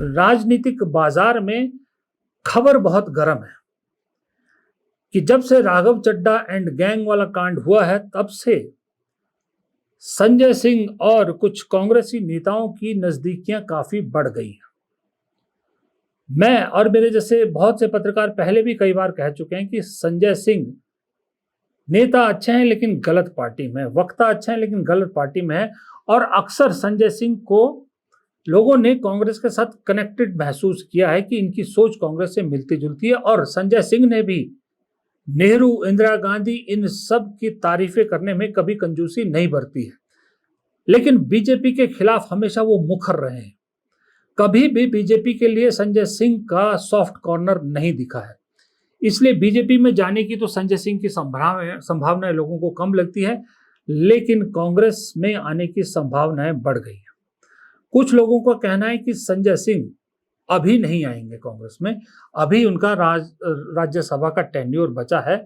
राजनीतिक बाजार में खबर बहुत गर्म है कि जब से राघव चड्ढा एंड गैंग वाला कांड हुआ है तब से संजय सिंह और कुछ कांग्रेसी नेताओं की नजदीकियां काफी बढ़ गई हैं। मैं और मेरे जैसे बहुत से पत्रकार पहले भी कई बार कह चुके हैं कि संजय सिंह नेता अच्छे हैं लेकिन गलत पार्टी में, वक्ता अच्छे हैं लेकिन गलत पार्टी में है। और अक्सर संजय सिंह को लोगों ने कांग्रेस के साथ कनेक्टेड महसूस किया है कि इनकी सोच कांग्रेस से मिलती जुलती है। और संजय सिंह ने भी नेहरू, इंदिरा गांधी, इन सब की तारीफें करने में कभी कंजूसी नहीं बरती है, लेकिन बीजेपी के खिलाफ हमेशा वो मुखर रहे हैं। कभी भी बीजेपी के लिए संजय सिंह का सॉफ्ट कॉर्नर नहीं दिखा है। इसलिए बीजेपी में जाने की तो संजय सिंह की संभावनाएं लोगों को कम लगती है, लेकिन कांग्रेस में आने की संभावनाएं बढ़ गई है। कुछ लोगों का कहना है कि संजय सिंह अभी नहीं आएंगे कांग्रेस में, अभी उनका राज्यसभा का टेन्योर बचा है,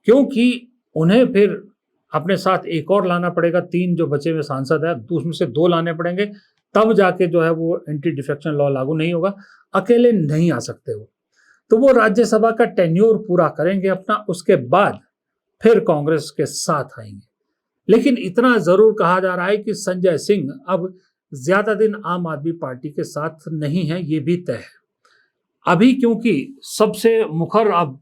क्योंकि उन्हें फिर अपने साथ एक और लाना पड़ेगा। 3 जो बचे हुए सांसद है उसमें से 2 लाने पड़ेंगे, तब जाके जो है वो एंटी डिफेक्शन लॉ लागू नहीं होगा। अकेले नहीं आ सकते वो, तो वो राज्यसभा का टेन्योर पूरा करेंगे अपना, उसके बाद फिर कांग्रेस के साथ आएंगे। लेकिन इतना जरूर कहा जा रहा है कि संजय सिंह अब ज्यादा दिन आम आदमी पार्टी के साथ नहीं है, ये भी तय है अभी, क्योंकि सबसे मुखर अब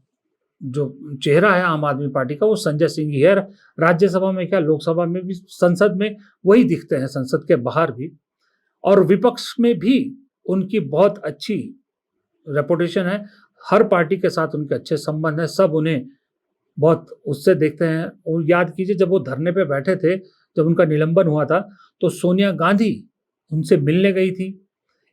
जो चेहरा है आम आदमी पार्टी का वो संजय सिंह ही है। राज्यसभा में क्या, लोकसभा में भी, संसद में वही दिखते हैं, संसद के बाहर भी, और विपक्ष में भी उनकी बहुत अच्छी रेपुटेशन है। हर पार्टी के साथ उनके अच्छे संबंध है, सब उन्हें बहुत उससे देखते हैं। और याद कीजिए जब वो धरने पे बैठे थे, जब उनका निलंबन हुआ था, तो सोनिया गांधी उनसे मिलने गई थी।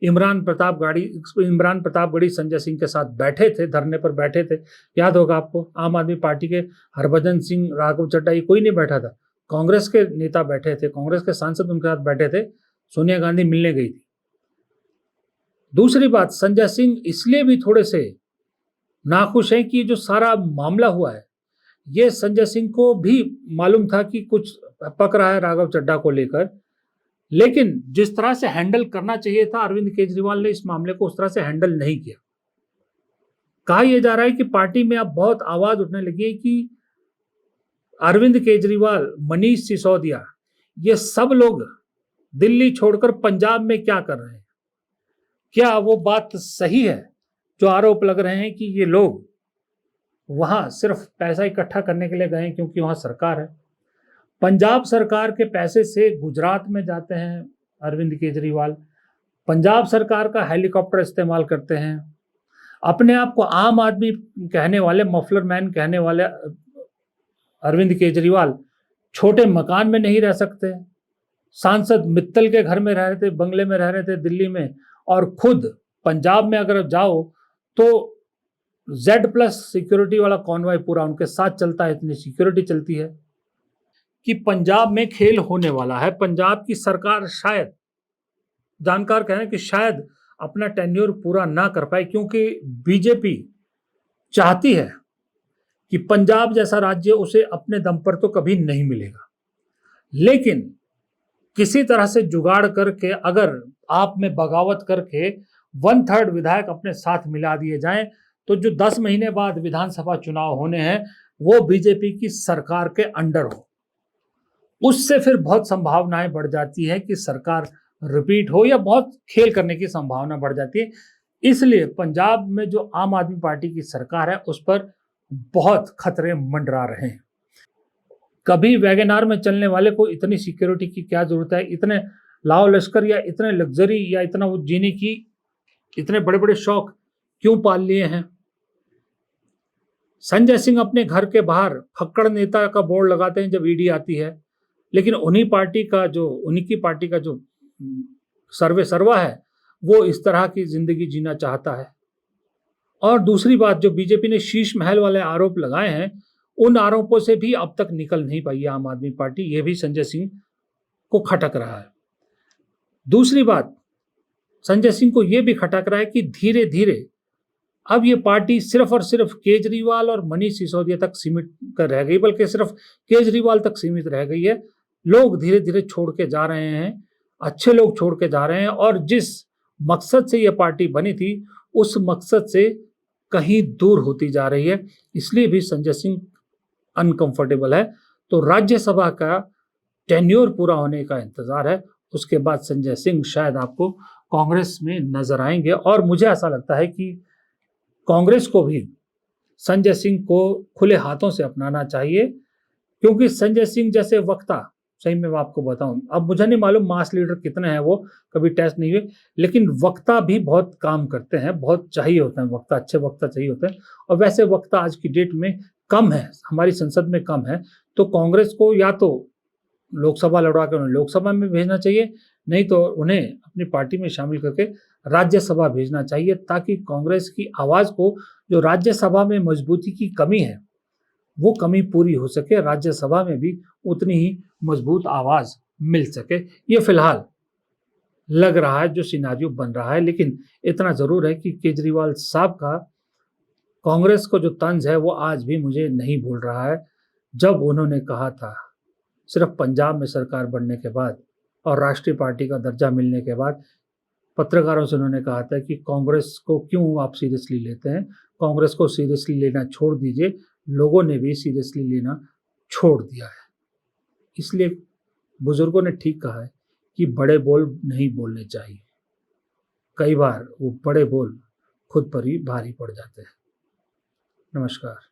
इमरान प्रतापगढ़ी संजय सिंह के साथ बैठे थे, धरने पर बैठे थे, याद होगा आपको। आम आदमी पार्टी के हरभजन सिंह, राघव चड्ढा, ये कोई नहीं बैठा था, कांग्रेस के नेता बैठे थे, कांग्रेस के सांसद उनके साथ बैठे थे, सोनिया गांधी मिलने गई थी। दूसरी बात, संजय सिंह इसलिए भी थोड़े से नाखुश हैं कि जो सारा मामला हुआ है ये संजय सिंह को भी मालूम था कि कुछ पक रहा है राघव चड्ढा को लेकर, लेकिन जिस तरह से हैंडल करना चाहिए था अरविंद केजरीवाल ने इस मामले को उस तरह से हैंडल नहीं किया। कहा यह जा रहा है कि पार्टी में अब बहुत आवाज उठने लगी है कि अरविंद केजरीवाल, मनीष सिसोदिया, ये सब लोग दिल्ली छोड़कर पंजाब में क्या कर रहे हैं। क्या वो बात सही है जो आरोप लग रहे हैं कि ये लोग वहां सिर्फ पैसा इकट्ठा करने के लिए गए हैं क्योंकि वहां सरकार है। पंजाब सरकार के पैसे से गुजरात में जाते हैं अरविंद केजरीवाल, पंजाब सरकार का हेलीकॉप्टर इस्तेमाल करते हैं, अपने आप को आम आदमी कहने वाले, मफलर मैन कहने वाले अरविंद केजरीवाल छोटे मकान में नहीं रह सकते। सांसद मित्तल के घर में रह रहे थे, बंगले में रह रहे थे दिल्ली में, और खुद पंजाब में अगर जाओ तो Z+ सिक्योरिटी वाला कॉन्वॉय पूरा उनके साथ चलता है, इतनी सिक्योरिटी चलती है कि पंजाब में खेल होने वाला है। पंजाब की सरकार शायद, जानकार कह रहे हैं कि शायद अपना टेन्योर पूरा ना कर पाए, क्योंकि बीजेपी चाहती है कि पंजाब जैसा राज्य उसे अपने दम पर तो कभी नहीं मिलेगा, लेकिन किसी तरह से जुगाड़ करके, अगर आप में बगावत करके 1/3 विधायक अपने साथ मिला दिए जाएं, तो जो 10 महीने बाद विधानसभा चुनाव होने हैं वो बीजेपी की सरकार के अंडर हो। उससे फिर बहुत संभावनाएं बढ़ जाती है कि सरकार रिपीट हो, या बहुत खेल करने की संभावना बढ़ जाती है। इसलिए पंजाब में जो आम आदमी पार्टी की सरकार है उस पर बहुत खतरे मंडरा रहे हैं। कभी वैगनार में चलने वाले को इतनी सिक्योरिटी की क्या जरूरत है, इतने लाव लश्कर या इतने लग्जरी या इतना वो जीने की इतने बड़े बड़े शौक क्यों पाल लिए हैं। संजय सिंह अपने घर के बाहर फक्कड़ नेता का बोर्ड लगाते हैं जब ईडी आती है, लेकिन उन्हीं की पार्टी का जो सर्वे सर्वा है वो इस तरह की जिंदगी जीना चाहता है। और दूसरी बात, जो बीजेपी ने शीश महल वाले आरोप लगाए हैं, उन आरोपों से भी अब तक निकल नहीं पाई है आम आदमी पार्टी। ये भी संजय सिंह को खटक रहा है। दूसरी बात, संजय सिंह को यह भी खटक रहा है कि धीरे धीरे अब ये पार्टी सिर्फ और सिर्फ केजरीवाल और मनीष सिसोदिया तक सीमित कर रह गई, बल्कि सिर्फ केजरीवाल तक सीमित रह गई है। लोग धीरे धीरे छोड़ के जा रहे हैं, अच्छे लोग छोड़ के जा रहे हैं, और जिस मकसद से यह पार्टी बनी थी, उस मकसद से कहीं दूर होती जा रही है। इसलिए भी संजय सिंह अनकंफर्टेबल है। तो राज्यसभा का टेन्योर पूरा होने का इंतजार है, उसके बाद संजय सिंह शायद आपको कांग्रेस में नजर आएंगे। और मुझे ऐसा लगता है कि कांग्रेस को भी संजय सिंह को खुले हाथों से अपनाना चाहिए, क्योंकि संजय सिंह जैसे वक्ता, सही में मैं आपको बताऊं, अब मुझे नहीं मालूम मास लीडर कितने हैं, वो कभी टेस्ट नहीं हुए, लेकिन वक्ता भी बहुत काम करते हैं, बहुत चाहिए होते हैं वक्ता, अच्छे वक्ता चाहिए होते हैं। और वैसे वक्ता आज की डेट में कम है, हमारी संसद में कम है। तो कांग्रेस को या तो लोकसभा लड़वा के उन्हें लोकसभा में भेजना चाहिए, नहीं तो उन्हें अपनी पार्टी में शामिल करके राज्यसभा भेजना चाहिए, ताकि कांग्रेस की आवाज को, जो राज्यसभा में मजबूती की कमी है, वो कमी पूरी हो सके, राज्यसभा में भी उतनी ही मजबूत आवाज मिल सके। ये फिलहाल लग रहा है जो सिनारियो बन रहा है। लेकिन इतना जरूर है कि केजरीवाल साहब का कांग्रेस को जो तंज है वो आज भी मुझे नहीं भूल रहा है। जब उन्होंने कहा था, सिर्फ पंजाब में सरकार बनने के बाद और राष्ट्रीय पार्टी का दर्जा मिलने के बाद, पत्रकारों से उन्होंने कहा था कि कांग्रेस को क्यों आप सीरियसली लेते हैं, कांग्रेस को सीरियसली लेना छोड़ दीजिए। लोगों ने भी सीरियसली लेना छोड़ दिया है। इसलिए बुजुर्गों ने ठीक कहा है कि बड़े बोल नहीं बोलने चाहिए। कई बार वो बड़े बोल खुद पर ही भारी पड़ जाते हैं। नमस्कार।